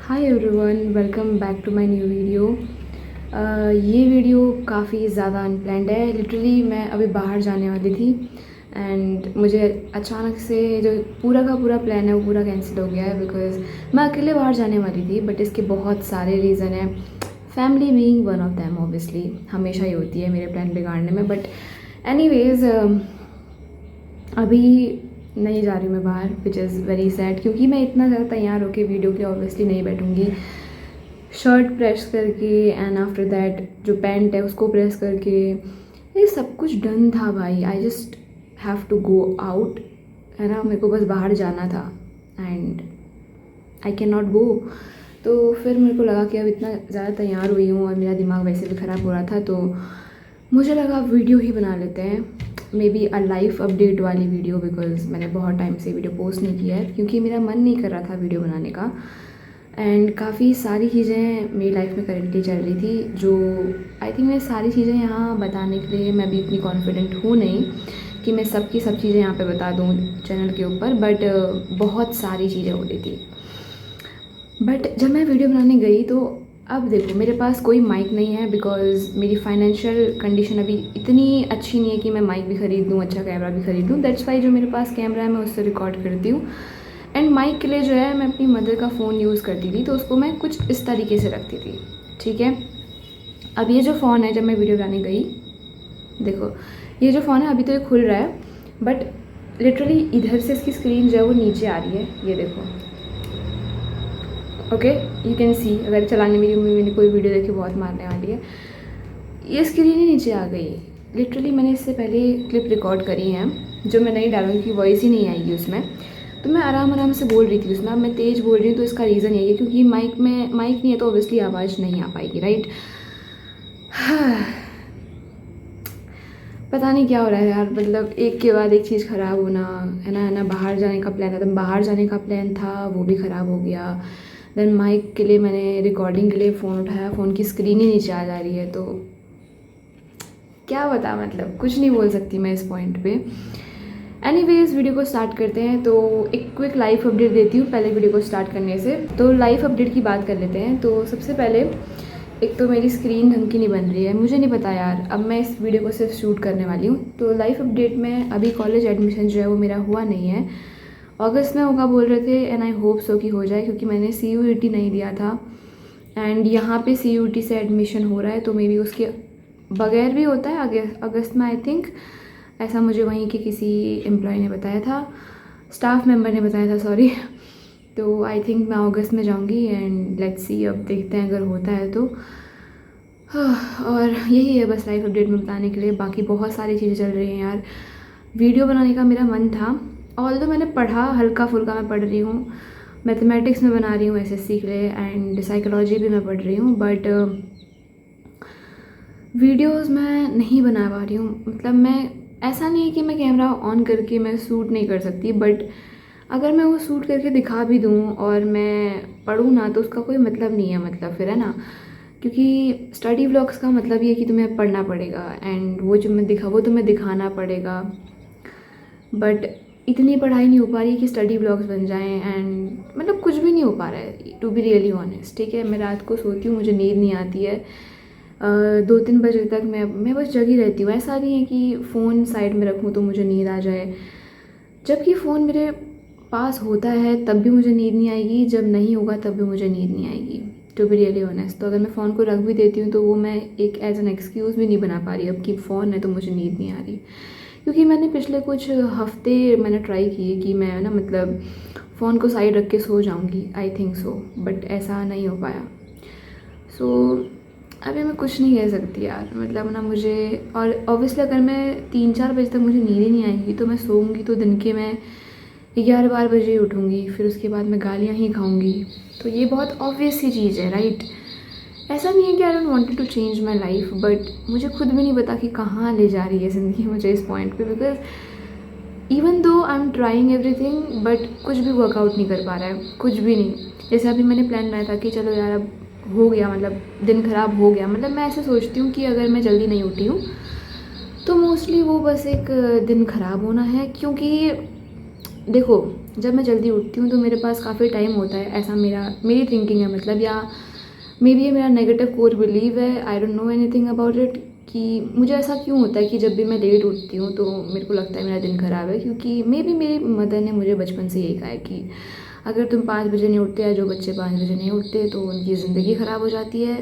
Hi everyone, welcome back to my new video. ये video काफ़ी ज़्यादा अनप्लैंड है। लिटरली मैं अभी बाहर जाने वाली थी एंड मुझे अचानक से जो पूरा का पूरा प्लान है वो पूरा कैंसिल हो गया है बिकॉज़ मैं अकेले बाहर जाने वाली थी। बट इसके बहुत सारे रीज़न हैं, family being one of them. Obviously हमेशा ही होती है मेरे प्लान बिगाड़ने में। बट एनीवेज़ अभी नहीं जा रही मैं बाहर, विच इज़ वेरी सैड, क्योंकि मैं इतना ज़्यादा तैयार होकर वीडियो के लिए ऑब्वियसली नहीं बैठूँगी। शर्ट प्रेस करके एंड आफ्टर दैट जो पैंट है उसको प्रेस करके, ये सब कुछ डन था भाई। I just have to go out, है ना। मेरे को बस बाहर जाना था and I can not go. तो फिर मेरे को लगा कि अब इतना ज़्यादा तैयार हुई हूँ और मेरा दिमाग वैसे भी ख़राब हो रहा था, तो मुझे लगा वीडियो ही बना लेते हैं, may be a life update वाली वीडियो। बिकॉज़ मैंने बहुत टाइम से वीडियो पोस्ट नहीं किया है क्योंकि मेरा मन नहीं कर रहा था वीडियो बनाने का। एंड काफ़ी सारी चीज़ें मेरी लाइफ में करेंटली चल रही थी जो आई थिंक मैं सारी चीज़ें यहाँ बताने के लिए मैं भी इतनी कॉन्फिडेंट हूँ नहीं कि मैं सब चीज़ें यहाँ पे बता दूँ चैनल के ऊपर। बट बहुत सारी चीज़ें हो रही थी। बट जब मैं वीडियो बनाने गई तो अब देखो, मेरे पास कोई माइक नहीं है बिकॉज़ मेरी फाइनेंशियल कंडीशन अभी इतनी अच्छी नहीं है कि मैं माइक भी ख़रीद लूँ, अच्छा कैमरा भी ख़रीद लूँ। दैट्स वाई जो मेरे पास कैमरा है मैं उससे रिकॉर्ड करती हूँ। एंड माइक के लिए जो है मैं अपनी मदर का फ़ोन यूज़ करती थी, तो उसको मैं कुछ इस तरीके से रखती थी, ठीक है। अब ये जो फ़ोन है, जब मैं वीडियो बनाने गई, देखो ये जो फ़ोन है अभी तो ये खुल रहा है, बट लिटरली इधर से इसकी स्क्रीन जो है वो नीचे आ रही है, ये देखो। ओके, यू कैन सी, अगर चलाने मेरी मम्मी मैंने कोई वीडियो देखी बहुत मारने वाली है। ये स्क्रीन ही नीचे आ गई। लिटरली मैंने इससे पहले क्लिप रिकॉर्ड करी हैं जो मैं नहीं डालूंगी कि वॉइस ही नहीं आएगी उसमें। तो मैं आराम से बोल रही थी उसमें। अब मैं तेज़ बोल रही हूँ तो इसका रीज़न यही है क्योंकि माइक नहीं है तो ऑब्वियसली आवाज़ नहीं आ पाएगी, राइट। पता नहीं क्या हो रहा है यार, मतलब एक के बाद एक चीज़ ख़राब होना, है ना। बाहर जाने का प्लान था, बाहर जाने का प्लान था वो भी ख़राब हो गया। देन माइक के लिए मैंने रिकॉर्डिंग के लिए फ़ोन उठाया, फ़ोन की स्क्रीन ही नीचे आ जा रही है। तो क्या बता, मतलब कुछ नहीं बोल सकती मैं इस पॉइंट पे। एनीवेज वीडियो को स्टार्ट करते हैं। तो एक क्विक लाइफ अपडेट देती हूँ पहले वीडियो को स्टार्ट करने से। तो लाइफ अपडेट की बात कर लेते हैं। तो सबसे पहले एक तो मेरी स्क्रीन ढंग की नहीं बन रही है, मुझे नहीं पता यार। अब मैं इस वीडियो को सिर्फ शूट करने वाली हूँ। तो लाइफ अपडेट में अभी कॉलेज एडमिशन जो है वो मेरा हुआ नहीं है, अगस्त में होगा बोल रहे थे। एंड आई होप सो कि हो जाए क्योंकि मैंने CUET नहीं दिया था एंड यहाँ पे CUET से एडमिशन हो रहा है, तो मे बी उसके बगैर भी होता है अगस्त में, आई थिंक। ऐसा मुझे वहीं के किसी एम्प्लॉय ने बताया था, स्टाफ मेंबर ने बताया था, सॉरी। तो आई थिंक मैं अगस्त में जाऊंगी एंड लेट्स सी, अब देखते हैं अगर होता है तो। और यही है बस लाइफ अपडेट में बताने के लिए। बाकी बहुत सारी चीज़ें चल रही हैं यार। वीडियो बनाने का मेरा मन था, ऑल्दो मैंने पढ़ा, हल्का फुल्का मैं पढ़ रही हूँ। मैथमेटिक्स में बना रही हूँ SSC के लिए एंड साइकोलॉजी भी मैं पढ़ रही हूँ। बट वीडियोस मैं नहीं बना पा रही हूँ। मतलब मैं, ऐसा नहीं है कि मैं कैमरा ऑन करके मैं शूट नहीं कर सकती, बट अगर मैं वो शूट करके दिखा भी दूँ और मैं पढ़ूँ ना तो उसका कोई मतलब नहीं है, मतलब फिर, है ना। क्योंकि स्टडी व्लॉग्स का मतलब ये है कि तुम्हें पढ़ना पड़ेगा एंड वो जो वो तुम्हें दिखाना पड़ेगा। बट इतनी पढ़ाई नहीं हो पा रही कि स्टडी व्लॉग्स बन जाएं एंड मतलब कुछ भी नहीं हो पा रहा है, टू बी रियली ऑनेस्ट, ठीक है। मैं रात को सोती हूँ, मुझे नींद नहीं आती है। 2-3 बजे तक मैं बस जगी रहती हूँ। ऐसा नहीं है कि फ़ोन साइड में रखूँ तो मुझे नींद आ जाए, जबकि फ़ोन मेरे पास होता है तब भी मुझे नींद नहीं आएगी, जब नहीं होगा तब भी मुझे नींद नहीं आएगी, टू बी रियली ऑनेस्ट। तो अगर मैं फ़ोन को रख भी देती हूँ तो वो मैं एक एज एन एक्सक्यूज़ भी नहीं बना पा रही अब कि फ़ोन है तो मुझे नींद नहीं आ रही। क्योंकि मैंने पिछले कुछ हफ्ते मैंने ट्राई किए कि मैं ना, मतलब फ़ोन को साइड रख के सो जाऊँगी, आई थिंक सो, बट ऐसा नहीं हो पाया। सो अभी मैं कुछ नहीं कह सकती यार, मतलब ना मुझे। और ऑब्वियसली अगर मैं 3-4 बजे तक मुझे नींद ही नहीं आएगी तो मैं सोऊंगी तो दिन के मैं 11-12 बजे ही उठूँगी, फिर उसके बाद मैं गालियाँ ही खाऊँगी। तो ये बहुत ऑब्वियस सी चीज़ है, राइट। ऐसा नहीं है कि I don't wanted to change my life, but मुझे खुद भी नहीं पता कि कहाँ ले जा रही है ज़िंदगी मुझे इस पॉइंट पे। Because even though I am trying everything, but कुछ भी वर्कआउट नहीं कर पा रहा है, कुछ भी नहीं। जैसे अभी मैंने प्लान बनाया था कि चलो यार अब हो गया, मतलब दिन ख़राब हो गया। मतलब मैं ऐसे सोचती हूँ कि अगर मैं जल्दी नहीं उठी हूँ तो मोस्टली वो बस एक दिन ख़राब होना है। क्योंकि देखो, जब मैं जल्दी उठती हूँ तो मेरे पास काफ़ी टाइम होता है, ऐसा मेरी थिंकिंग है मतलब, या मे बी ये मेरा नेगेटिव कोर बिलीव है, I don't know anything about it, कि मुझे ऐसा क्यों होता है कि जब भी मैं लेट उठती हूँ तो मेरे को लगता है मेरा दिन ख़राब है। क्योंकि मे बी मेरी मदर ने मुझे बचपन से यही कहा है कि अगर तुम 5 बजे नहीं उठते, या जो बच्चे 5 बजे नहीं उठते तो उनकी ज़िंदगी ख़राब हो जाती है।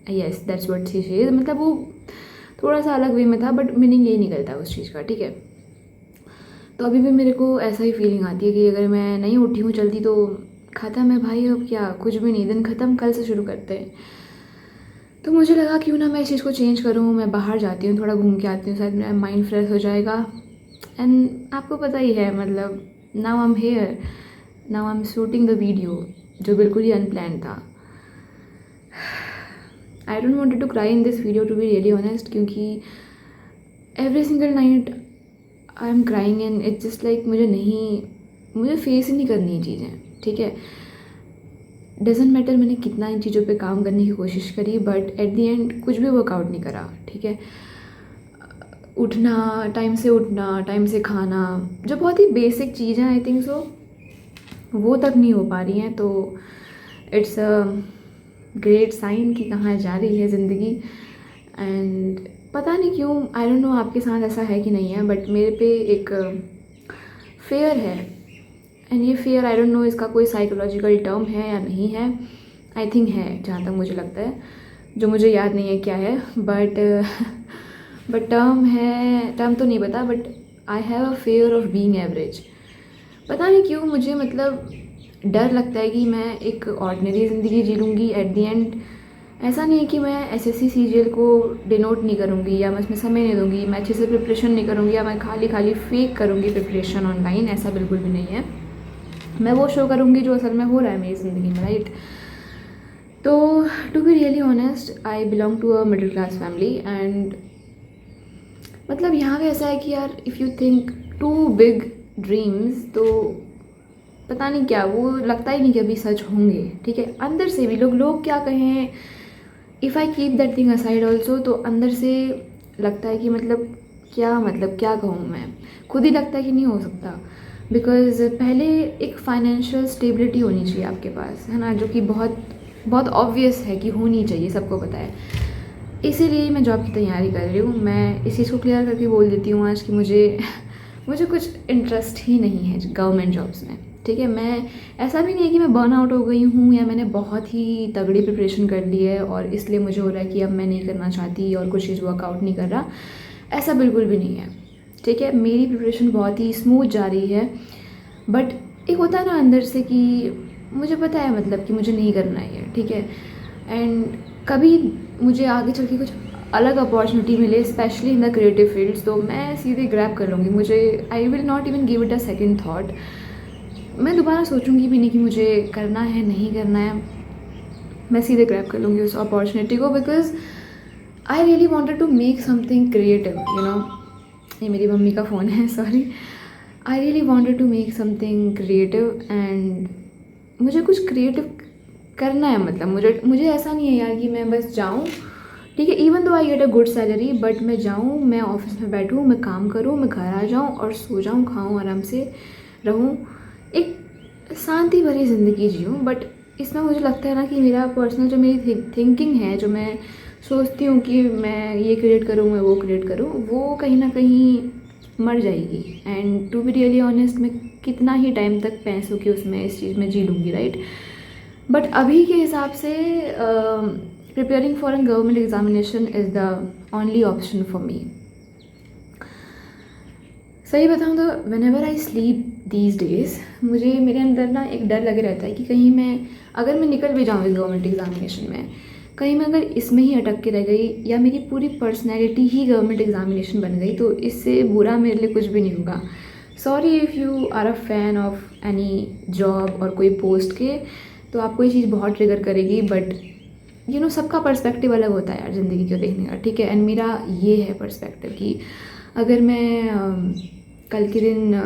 Yes, that's what she said. मतलब वो थोड़ा सा अलग वे में था, बट मीनिंग यही निकलता है उस चीज़ का, ठीक है। तो अभी भी मेरे को ऐसा ही फीलिंग आती है कि अगर मैं नहीं उठी हूँ जल्दी तो ख़त्म है भाई, अब क्या, कुछ भी नहीं, दिन ख़त्म, कल से शुरू करते हैं। तो मुझे लगा क्यों ना मैं इस चीज़ को चेंज करूँ, मैं बाहर जाती हूँ, थोड़ा घूम के आती हूँ, शायद मेरा माइंड फ्रेश हो जाएगा। एंड आपको पता ही है मतलब, now I am here, now I am shooting the video, जो बिल्कुल ही अनप्लान था। I don't wanted to cry in this video to be really honest, क्योंकि every single night I am crying and it's just like मुझे face ही नहीं करनी है चीज़ें, ठीक है। डजेंट मैटर मैंने कितना इन चीज़ों पे काम करने की कोशिश करी, बट एट द एंड कुछ भी वर्कआउट नहीं करा, ठीक है। उठना, टाइम से खाना, जो बहुत ही बेसिक चीज़ें आई थिंक सो वो तक नहीं हो पा रही हैं। तो इट्स अ ग्रेट साइन कि कहाँ जा रही है ज़िंदगी। एंड पता नहीं क्यों, आई डोंट नो आपके साथ ऐसा है कि नहीं है, बट मेरे पे एक फेयर है। एंड ये फेयर, आई डोंट नो इसका कोई साइकोलॉजिकल टर्म है या नहीं है, आई थिंक है जहाँ तक मुझे लगता है, जो मुझे याद नहीं है क्या है, बट टर्म तो नहीं पता, but I have a fair of being average. पता नहीं क्यों मुझे मतलब डर लगता है कि मैं एक ऑर्डिनरी ज़िंदगी जी लूँगी एट दी एंड। ऐसा नहीं है कि मैं एसएससी सीजीएल को डिनोट नहीं करूँगी, या मैं उसमें समय नहीं दूँगी, मैं अच्छे से प्रिपरेशन नहीं करूँगी, या मैं खाली फेक करूँगी प्रिपरेशन ऑनलाइन, ऐसा बिल्कुल भी नहीं है। मैं वो शो करूँगी जो असल में हो रहा है मेरी ज़िंदगी में, राइट। तो to be really honest, I belong to a middle class family, and मतलब यहाँ पे ऐसा है कि यार, if you think too big dreams, तो पता नहीं क्या, वो लगता ही नहीं कि अभी सच होंगे, ठीक है। अंदर से भी लोग क्या कहें, if I keep that thing aside also, तो अंदर से लगता है कि मतलब क्या कहूँ मैं, खुद ही लगता है कि नहीं हो सकता। बिकॉज़ पहले एक फाइनेंशियल स्टेबिलिटी होनी चाहिए आपके पास, है ना, जो कि बहुत बहुत ऑब्वियस है कि होनी चाहिए, सबको पता है। इसीलिए मैं जॉब की तैयारी कर रही हूँ। मैं इस चीज़ को क्लियर करके बोल देती हूँ आज कि मुझे कुछ इंटरेस्ट ही नहीं है गवर्नमेंट जॉब्स में, ठीक है। मैं, ऐसा भी नहीं है कि मैं बर्न आउट हो गई हूँ, या मैंने बहुत ही तगड़ी प्रिपरेशन कर ली है और इसलिए मुझे हो रहा है कि अब मैं नहीं करना चाहती और कुछ चीज़ वर्कआउट नहीं कर रहा, ऐसा बिल्कुल भी नहीं है, ठीक है। मेरी प्रिपरेशन बहुत ही स्मूथ जा रही है, बट एक होता है ना अंदर से कि मुझे पता है मतलब कि मुझे नहीं करना है, ठीक है। एंड कभी मुझे आगे चल के कुछ अलग अपॉर्चुनिटी मिले, specially in the creative fields, तो मैं सीधे ग्रैब कर लूँगी। I will not even give it a second thought. मैं दोबारा सोचूंगी भी नहीं कि मुझे करना है नहीं करना है, मैं सीधे ग्रैब कर लूँगी उस अपॉर्चुनिटी को, because I really wanted to make something creative, you know. ये मेरी मम्मी का फ़ोन है, sorry. I really wanted to make something creative, and मुझे कुछ क्रिएटिव करना है। मतलब मुझे ऐसा नहीं है यार कि मैं बस जाऊँ, ठीक है, even though I get a good salary, but मैं जाऊँ, मैं ऑफिस में बैठूँ, मैं काम करूँ, मैं घर आ जाऊँ और सो जाऊँ, खाऊँ, आराम से रहूँ, एक शांति भरी ज़िंदगी जीऊँ। बट इसमें मुझे लगता है ना कि मेरा पर्सनल जो मेरी थिंकिंग है, जो मैं सोचती हूँ कि मैं ये क्रिएट करूँ, मैं वो क्रिएट करूँ, वो कहीं ना कहीं मर जाएगी। And to be really honest, मैं कितना ही टाइम तक पैसों की उसमें इस चीज़ में जी लूँगी, राइट। बट अभी के हिसाब से preparing for an government examination is the only option for me. सही बताऊँ तो whenever I sleep these days, मुझे मेरे अंदर ना एक डर लगे रहता है कि कहीं अगर मैं निकल भी जाऊँ इस गवर्नमेंट एग्जामिनेशन में, कहीं मैं अगर इसमें ही अटक के रह गई, या मेरी पूरी पर्सनैलिटी ही गवर्नमेंट एग्जामिनेशन बन गई, तो इससे बुरा मेरे लिए कुछ भी नहीं होगा। Sorry if you are a fan of any job और कोई पोस्ट के, तो आपको ये चीज़ बहुत ट्रिगर करेगी, बट यू नो, सबका पर्सपेक्टिव अलग होता है यार ज़िंदगी को देखने का, ठीक है। एंड मेरा ये है पर्सपेक्टिव कि अगर मैं कल के दिन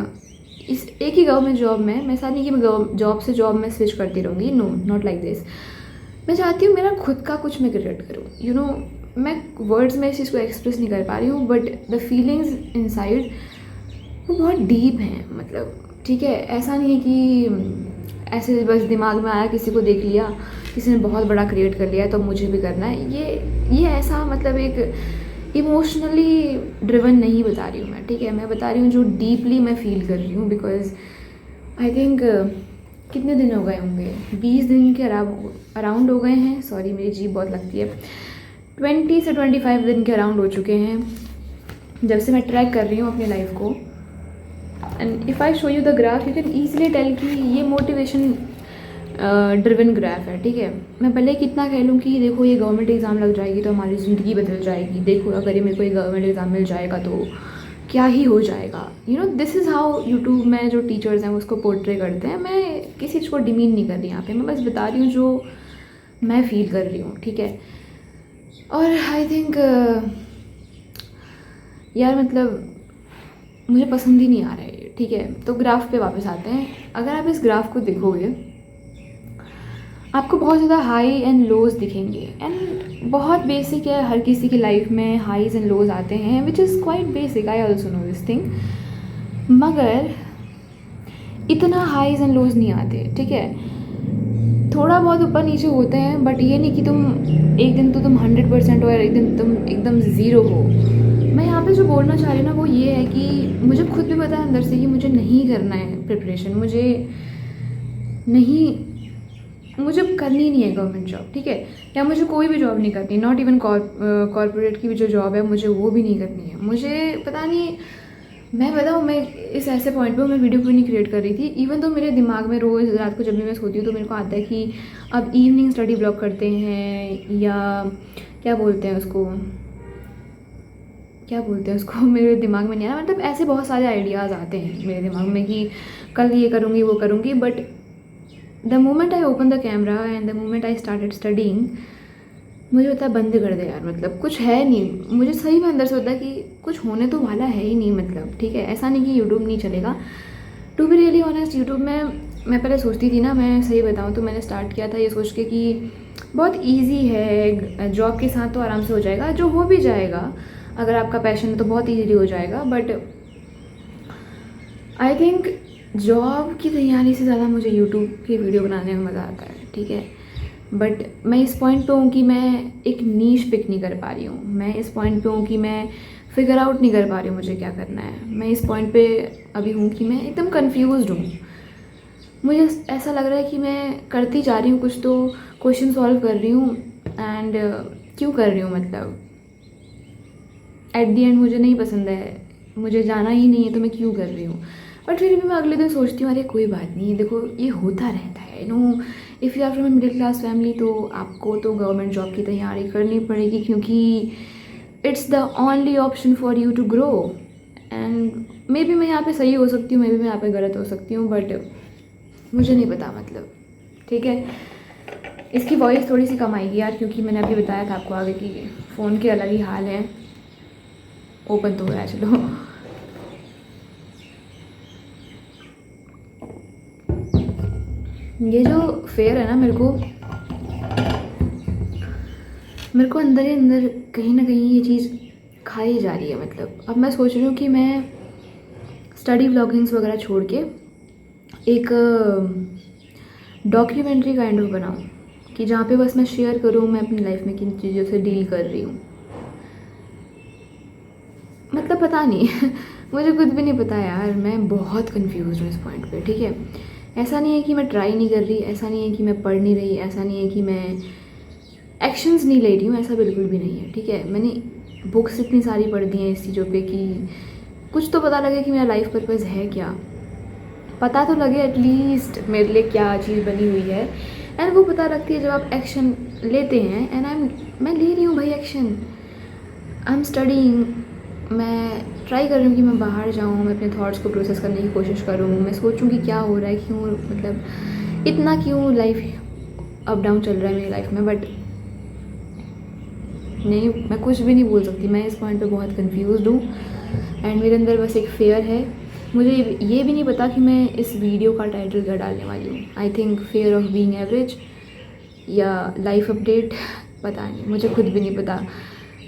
इस एक ही गवर्नमेंट जॉब में, मैं साथ नहीं कि मैं जॉब से जॉब में स्विच करती रहूँगी, नो, नॉट लाइक दिस। मैं चाहती हूँ मेरा खुद का कुछ मैं क्रिएट करूँ, यू नो। मैं वर्ड्स में इस चीज़ को एक्सप्रेस नहीं कर पा रही हूँ, बट द फीलिंग्स इनसाइड वो बहुत डीप हैं। मतलब ठीक है, ऐसा नहीं है कि ऐसे बस दिमाग में आया, किसी को देख लिया, किसी ने बहुत बड़ा क्रिएट कर लिया है तो मुझे भी करना है। ये ऐसा मतलब एक इमोशनली ड्रिवन नहीं बता रही हूँ मैं, ठीक है। मैं बता रही हूँ जो डीपली मैं फ़ील कर रही हूँ, बिकॉज आई थिंक कितने दिन हो गए होंगे, 20 दिन के अराउंड हो गए हैं। सॉरी, मेरी जीभ बहुत लगती है। 20 से 25 दिन के अराउंड हो चुके हैं जब से मैं ट्रैक कर रही हूँ अपनी लाइफ को। And if I show you the graph you can easily tell कि ये मोटिवेशन ड्रिवन ग्राफ है, ठीक है। मैं भले कितना कह लूँ कि देखो ये गवर्नमेंट एग्ज़ाम लग जाएगी तो हमारी ज़िंदगी बदल जाएगी, देखो अगर ये मेरे को ये गवर्नमेंट एग्ज़ाम मिल जाएगा तो क्या ही हो जाएगा। You know, this is how YouTube में जो टीचर्स हैं वो उसको पोर्ट्रे करते हैं। मैं किसी चीज़ को डिमीन नहीं कर रही यहाँ पे, मैं बस बता रही हूँ जो मैं फ़ील कर रही हूँ, ठीक है। और आई थिंक यार मतलब मुझे पसंद ही नहीं आ रहा है, ठीक है। तो ग्राफ पे वापस आते हैं। अगर आप इस ग्राफ को देखोगे आपको बहुत ज़्यादा हाई एंड लोज दिखेंगे, एंड बहुत बेसिक है, हर किसी की लाइफ में हाईज़ एंड लोज आते हैं, which is quite basic, I also know this thing. मगर इतना हाईज़ एंड लोज नहीं आते, ठीक है। थोड़ा बहुत ऊपर नीचे होते हैं, बट ये नहीं कि तुम एक दिन तो तुम 100% हो और एक दिन तुम एकदम ज़ीरो हो। मैं यहाँ पे जो बोलना चाह रही हूँ ना वो ये है कि मुझे खुद भी पता है अंदर से कि मुझे नहीं करना है प्रिपरेशन, मुझे करनी नहीं है गवर्नमेंट जॉब, ठीक है। या मुझे कोई भी जॉब नहीं करनी, नॉट इवन कॉर्पोरेट की भी जो जॉब है मुझे वो भी नहीं करनी है। मुझे पता नहीं, मैं बताऊँ, मैं इस ऐसे पॉइंट पे मैं वीडियो क्यों नहीं क्रिएट कर रही थी। इवन तो मेरे दिमाग में रोज़ रात को जब भी मैं सोती हूँ तो मेरे को आता है कि अब इवनिंग स्टडी ब्लॉग करते हैं, या क्या बोलते हैं उसको मेरे दिमाग में नहीं आ रहा। मतलब ऐसे बहुत सारे आइडियाज़ आते हैं मेरे दिमाग में कि कल ये करूँगी वो करूँगी, but the moment I open the camera and the moment I started studying, मुझे होता है बंद कर दे यार, मतलब कुछ है नहीं। मुझे सही में अंदर से होता है कि कुछ होने तो वाला है ही नहीं, मतलब ठीक है। ऐसा नहीं कि यूट्यूब नहीं चलेगा। To be really honest, YouTube में मैं पहले सोचती थी ना, मैं सही बताऊँ तो मैंने स्टार्ट किया था ये सोच के कि बहुत ईजी है, जॉब के साथ तो आराम से हो जाएगा, जो हो भी जाएगा अगर आपका पैशन है तो बहुत ईजीली हो जाएगा। बट आई थिंक जॉब की तैयारी से ज़्यादा मुझे यूट्यूब की वीडियो बनाने में मज़ा आता है, ठीक है। बट मैं इस पॉइंट पे हूँ कि मैं एक नीश पिक नहीं कर पा रही हूँ। मैं इस पॉइंट पे हूँ कि मैं फिगर आउट नहीं कर पा रही हूँ मुझे क्या करना है। मैं इस पॉइंट पे अभी हूँ कि मैं एकदम कंफ्यूज्ड हूँ। मुझे ऐसा लग रहा है कि मैं करती जा रही हूँ कुछ, तो क्वेश्चन सॉल्व कर रही हूँ, एंड क्यों कर रही हूँ, मतलब एट दी एंड मुझे नहीं पसंद है, मुझे जाना ही नहीं है तो मैं क्यों कर रही हूँ। बट फिर भी मैं अगले दिन सोचती हूँ अरे कोई बात नहीं, देखो ये होता रहता है। No, if you are from middle class family तो आपको तो गवर्नमेंट जॉब की तैयारी करनी पड़ेगी, क्योंकि it's the only option for you to grow. And maybe मैं यहाँ पे सही हो सकती हूँ, मे बी मैं यहाँ पे गलत हो सकती हूँ, बट मुझे नहीं पता, मतलब ठीक है। इसकी वॉइस थोड़ी सी कम आएगी यार, क्योंकि मैंने अभी बताया था आपको आगे कि फ़ोन के अलग ही हाल है। ओपन तो हो रहा है, चलो। ये जो फेयर है ना, मेरे को अंदर ही अंदर कहीं ना कहीं ये चीज़ खाई जा रही है। मतलब अब मैं सोच रही हूँ कि मैं स्टडी व्लॉगिंग्स वगैरह छोड़ के एक डॉक्यूमेंट्री काइंड ऑफ बनाऊँ, कि जहाँ पे बस मैं शेयर करूँ मैं अपनी लाइफ में किन चीज़ों से डील कर रही हूँ। मतलब पता नहीं मुझे खुद भी नहीं पता यार, मैं बहुत कंफ्यूज हूँ इस पॉइंट पे, ठीक है। ऐसा नहीं है कि मैं ट्राई नहीं कर रही, ऐसा नहीं है कि मैं पढ़ नहीं रही, ऐसा नहीं है कि मैं एक्शंस नहीं ले रही हूँ, ऐसा बिल्कुल भी नहीं है, ठीक है। मैंने बुक्स इतनी सारी पढ़ दी हैं इस चीज़ों पे कि कुछ तो पता लगे कि मेरा लाइफ पर्पज़ है क्या, पता तो लगे एटलीस्ट मेरे लिए क्या चीज़ बनी हुई है। एंड वो पता लगती है जब आप एक्शन लेते हैं, एंड मैं ले रही हूँ भाई एक्शन। आई एम स्टडीइंग, मैं ट्राई कर रही हूँ कि मैं बाहर जाऊँ, मैं अपने थॉट्स को प्रोसेस करने की कोशिश करूँ, मैं सोचूँ कि क्या हो रहा है, क्यों, मतलब इतना क्यों लाइफ अप डाउन चल रहा है मेरी लाइफ में। बट नहीं, मैं कुछ भी नहीं बोल सकती, मैं इस पॉइंट पे बहुत कंफ्यूज्ड हूँ। एंड मेरे अंदर बस एक फेयर है। मुझे ये भी नहीं पता कि मैं इस वीडियो का टाइटल क्या डालने वाली हूँ। I think fair of being average या लाइफ अपडेट, पता नहीं, मुझे खुद भी नहीं पता,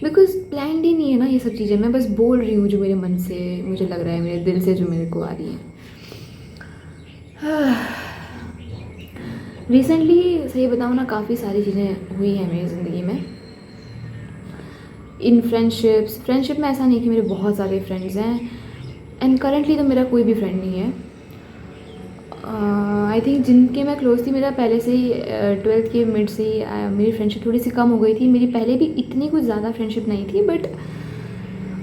बिकॉज प्लान्ड ही नहीं है ना ये सब चीज़ें। मैं बस बोल रही हूँ जो मेरे मन से मुझे लग रहा है, मेरे दिल से जो मेरे को आ रही है। रिसेंटली सही बताऊँ ना, काफ़ी सारी चीज़ें हुई हैं मेरी ज़िंदगी में। इन फ्रेंडशिप में ऐसा नहीं कि मेरे बहुत सारे फ्रेंड्स हैं, एंड करेंटली तो मेरा कोई भी फ्रेंड नहीं है। आई थिंक जिनके मैं क्लोज थी, मेरा पहले से ही 12th के मिड से ही मेरी फ्रेंडशिप थोड़ी सी कम हो गई थी। मेरी पहले भी इतनी कुछ ज़्यादा फ्रेंडशिप नहीं थी, बट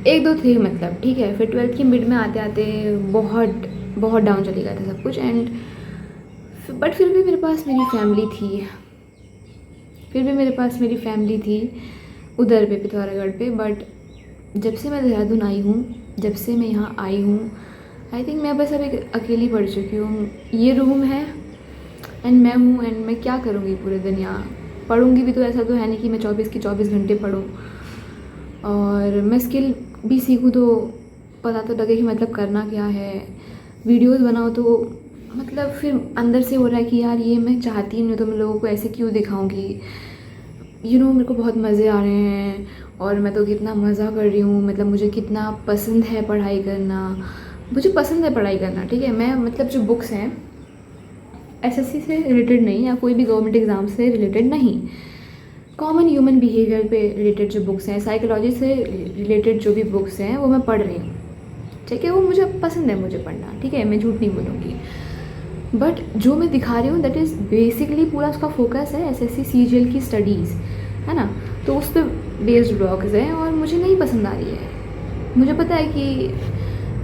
एक दो थे मतलब, ठीक है। फिर 12th की मिड में आते आते बहुत बहुत डाउन चली गया था सब कुछ, एंड बट फिर भी मेरे पास मेरी फैमिली थी। उधर पे पिथौरागढ़ पे। बट जब से मैं देहरादून आई हूँ, जब से मैं यहाँ आई हूँ, आई थिंक मैं बस अब एक अकेली पड़ चुकी हूँ। ये रूम है एंड मैं हूँ, एंड मैं क्या करूँगी पूरे दिन यहाँ। पढ़ूँगी भी तो ऐसा तो है नहीं कि मैं 24 की 24 घंटे पढूँ, और मैं स्किल भी सीखूँ तो पता तो लगे कि मतलब करना क्या है। वीडियोस बनाओ तो मतलब फिर अंदर से हो रहा है कि यार ये मैं चाहती नहीं, तो मैं लोगों को ऐसे क्यों दिखाऊंगी। मेरे को बहुत मज़े आ रहे हैं और मैं तो कितना मज़ा कर रही हूँ, मतलब मुझे कितना पसंद है पढ़ाई करना। मुझे पसंद है पढ़ाई करना, ठीक है। मैं मतलब जो बुक्स हैं एसएससी से रिलेटेड नहीं, या कोई भी गवर्नमेंट एग्ज़ाम से रिलेटेड नहीं, कॉमन ह्यूमन बिहेवियर पे रिलेटेड जो बुक्स हैं, साइकोलॉजी से रिलेटेड जो भी बुक्स हैं वो मैं पढ़ रही हूँ, ठीक है। वो मुझे पसंद है मुझे पढ़ना, ठीक है, मैं झूठ नहीं बोलूँगी। बट जो मैं दिखा रही हूँ दैट इज़ बेसिकली पूरा उसका फोकस है एसएससी सीजीएल की स्टडीज़, है ना। तो उस पर बेस्ड ब्लॉग्स हैं और मुझे नहीं पसंद आ रही है। मुझे पता है कि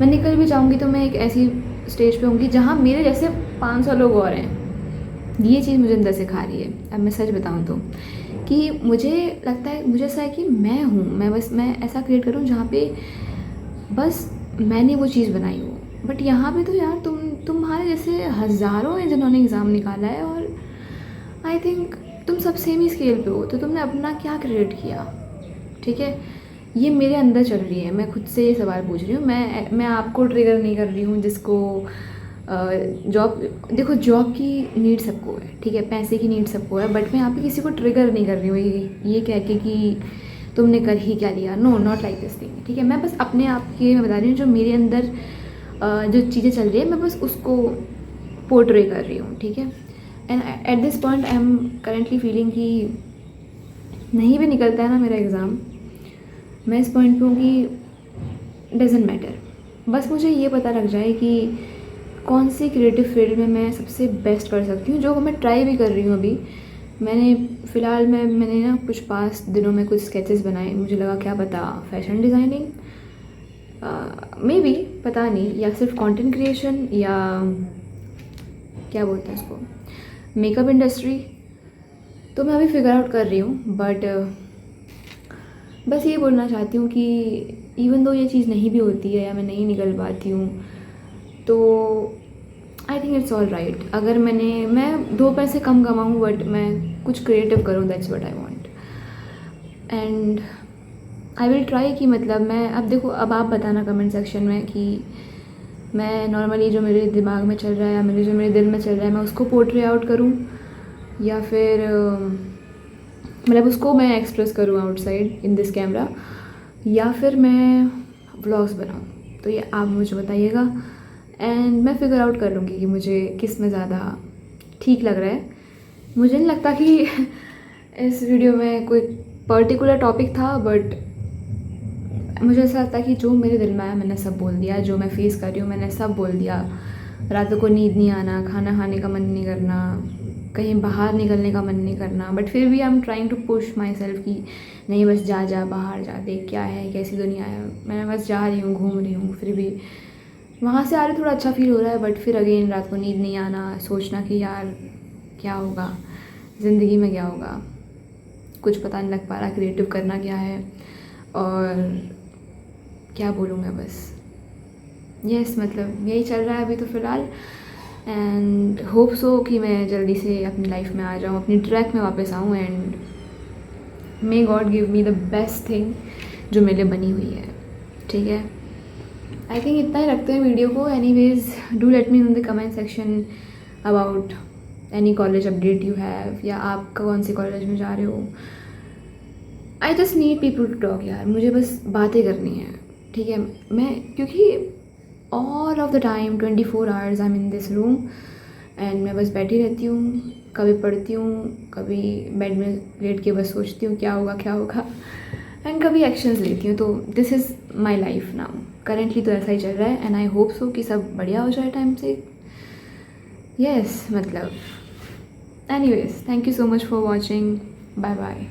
मैं निकल भी जाऊँगी तो मैं एक ऐसी स्टेज पे होंगी जहाँ मेरे जैसे 500 लोग और हैं। ये चीज़ मुझे अंदर से खा रही है। अब मैं सच बताऊँ तो कि मुझे लगता है, मुझे ऐसा है कि मैं ऐसा क्रिएट करूँ जहाँ पे बस मैंने वो चीज़ बनाई हो। बट यहाँ पे तो यार तुम्हारे जैसे हज़ारों हैं जिन्होंने एग्ज़ाम निकाला है, और आई थिंक तुम सब सेम ही स्केल पे हो, तो तुमने अपना क्या क्रिएट किया, ठीक है। ये मेरे अंदर चल रही है, मैं खुद से ये सवाल पूछ रही हूँ। मैं आपको ट्रिगर नहीं कर रही हूँ जिसको जॉब, देखो जॉब की नीड सबको है, ठीक है, पैसे की नीड सबको है, बट मैं यहाँ पे किसी को ट्रिगर नहीं कर रही हूँ ये कह के कि तुमने कर ही क्या लिया। No, not like this thing, ठीक है। मैं बस अपने आप के मैं बता रही हूँ जो मेरे अंदर जो चीज़ें चल रही है, मैं बस उसको पोर्ट्रे कर रही हूँ, ठीक है। And at this point I am currently feeling कि नहीं भी निकलता है ना मेरा एग्ज़ाम, मैं इस पॉइंट पे हूँ कि डजेंट मैटर, बस मुझे ये पता लग जाए कि कौन सी क्रिएटिव फील्ड में मैं सबसे बेस्ट कर सकती हूँ, जो मैं ट्राई भी कर रही हूँ अभी। फ़िलहाल मैंने ना कुछ पास दिनों में कुछ स्केचेस बनाए, मुझे लगा क्या पता फैशन डिज़ाइनिंग, मे बी, पता नहीं, या सिर्फ कंटेंट क्रिएशन, या क्या बोलते हैं उसको, मेकअप इंडस्ट्री। तो मैं अभी फिगर आउट कर रही हूँ, बट बस ये बोलना चाहती हूँ कि इवन दो ये चीज़ नहीं भी होती है या मैं नहीं निकल पाती हूँ, तो I think it's all right. अगर मैं 2 पैसे कम कमाऊँ बट मैं कुछ क्रिएटिव करूँ, that's what I want, and I will try. कि मतलब मैं अब देखो, अब आप बताना कमेंट सेक्शन में कि मैं नॉर्मली जो मेरे दिमाग में चल रहा है या मेरे दिल में चल रहा है, मैं उसको पोर्ट्रे आउट करूँ, या फिर मतलब उसको मैं एक्सप्रेस करूँ आउटसाइड इन दिस कैमरा, या फिर मैं व्लॉग्स बनाऊँ। तो ये आप मुझे बताइएगा, एंड मैं फिगर आउट कर लूँगी कि मुझे किस में ज़्यादा ठीक लग रहा है। मुझे नहीं लगता कि इस वीडियो में कोई पर्टिकुलर टॉपिक था, बट मुझे ऐसा लगता है कि जो मेरे दिल में आया मैंने सब बोल दिया, जो मैं फेस कर रही हूँ मैंने सब बोल दिया। रातों को नींद नहीं आना, खाना खाने का मन नहीं करना, कहीं बाहर निकलने का मन नहीं करना, बट फिर भी I am trying to push myself कि नहीं, बस जा बाहर जा, देख क्या है, कैसी दुनिया है। मैं बस जा रही हूँ, घूम रही हूँ, फिर भी वहाँ से आ रही थोड़ा अच्छा फील हो रहा है, बट फिर अगेन रात को नींद नहीं आना, सोचना कि यार क्या होगा ज़िंदगी में, क्या होगा, कुछ पता नहीं लग पा रहा क्रिएटिव करना क्या है, और क्या बोलूँ मैं बस। यस, मतलब यही चल रहा है अभी तो फ़िलहाल, एंड होप सो कि मैं जल्दी से अपनी लाइफ में आ जाऊँ, अपनी ट्रैक में वापस आऊँ, and may God give me the best thing जो मेरे लिए बनी हुई है, ठीक है। आई थिंक इतना ही रखते हैं वीडियो को। Anyways, do let me in the comment section about any college update you have, या आप कौन से कॉलेज में जा रहे हो। I just need people to talk यार, मुझे बस बातें करनी है, ठीक है। मैं क्योंकि all of the time 24 hours I am in this room, and मैं बस बैठी रहती हूँ, कभी पढ़ती हूँ, कभी बेड में लेट के बस सोचती हूँ क्या होगा एंड कभी एक्शंस लेती हूँ। तो this is my life now currently. तो ऐसा ही चल रहा है एंड आई होप सो कि सब बढ़िया हो जाए टाइम से। यस मतलब anyways, thank you so much for watching, bye bye.